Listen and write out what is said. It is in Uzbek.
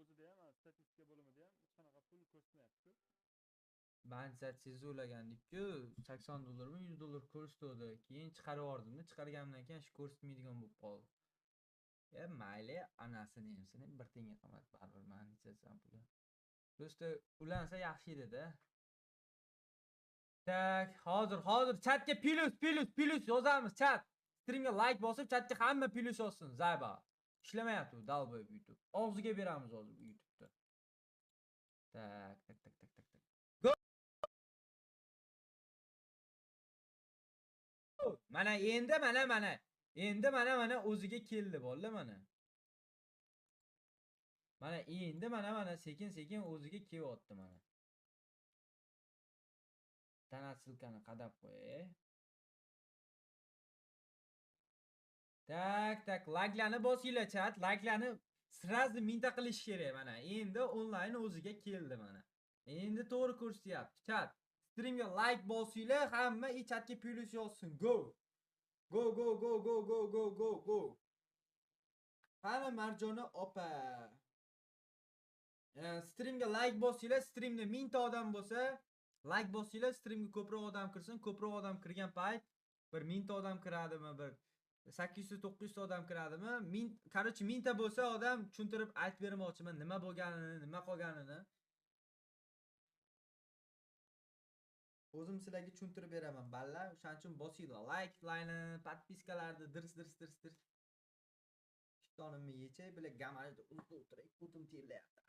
o'zida ham statistika bo'limida ham hech qanaqa pul ko'rsatmayapti-ku. Mansat o'ylagandik-ku, $80mi, $100 ko'rsatdi. Keyin chiqarib yubordimda, chiqarganimdan keyin shu ko'rsatmaydigan bo'lib qoldi. Mayli, anasini hamsini bir tenga qimmat baribir men nechasam puli. Просто ulansa yaxshi edi-da. Tak, hozir chatga plus yozamiz, chat. Streamga like bosib, chatga hamma plus yozsin, zayba. Ishlamayapti, dalboy YouTube. Og'ziga beramiz hozir YouTube'da. Tak. Go! Mana endi mana o'ziga keldi bolalar mana. Mana endi mana sekin o'ziga kelyapti mana. Tanatsilkani qadab qo'yay. Tak, like'larni bosinglar chat, like'larni sразу minta qilish kerak mana. Endi onlayn o'ziga keldi mana. Endi to'g'ri ko'rsatyapti. Chat, streamga like bosinglar, hamma chatga plus yozsin. Go. Qani Marjona opa. Streamga like bosinglar, streamda 1000 ta odam bo'lsa, like bosinglar, streamga ko'proq odam kirsin. Ko'proq odam kirgan payt bir 1000 ta odam kiradimi, bir 800-900 ta odam kiradimi? Короче 1000 ta bo'lsa odam tushuntirib aytib bermoqchiman, nima bo'lganini, nima qolganini. O'zim sizlarga tushuntirib beraman, ballar. O'shaning uchun bosinglar, like-larni, podpiskalarni dirs. Ishtonimni yechay, bilan gamalida o'tiray, o'tim terlayapti.